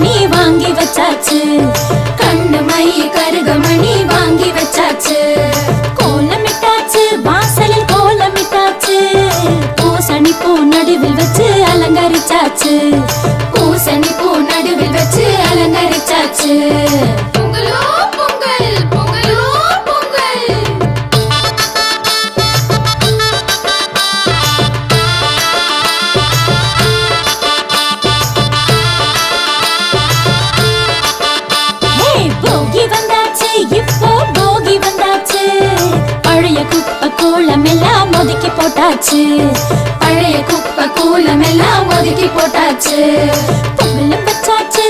மணி வாங்கி வச்சாச்சு, கண்ணு மை கருகமணி வாங்கி வச்சாச்சு. கோலமிட்டாச்சு வாசலில் கோலமிட்டாச்சு, பூசணி பூ நடுவில் வச்சு அலங்கரிச்சாச்சு, பூசணி பூ நடுவில் வச்சு அலங்கரிச்சாச்சு. பொங்கலோ பொங்கல் பொங்கலோ பொங்கல். போகி வந்தாச்சு இப்போ போகி வந்தாச்சு, பழைய குப்பை கூளம் எல்லாம் ஒதுக்கி போட்டாச்சு, பழைய குப்பை கூளம் எல்லாம் ஒதுக்கி போட்டாச்சு. பொங்கலும் வச்சாச்சு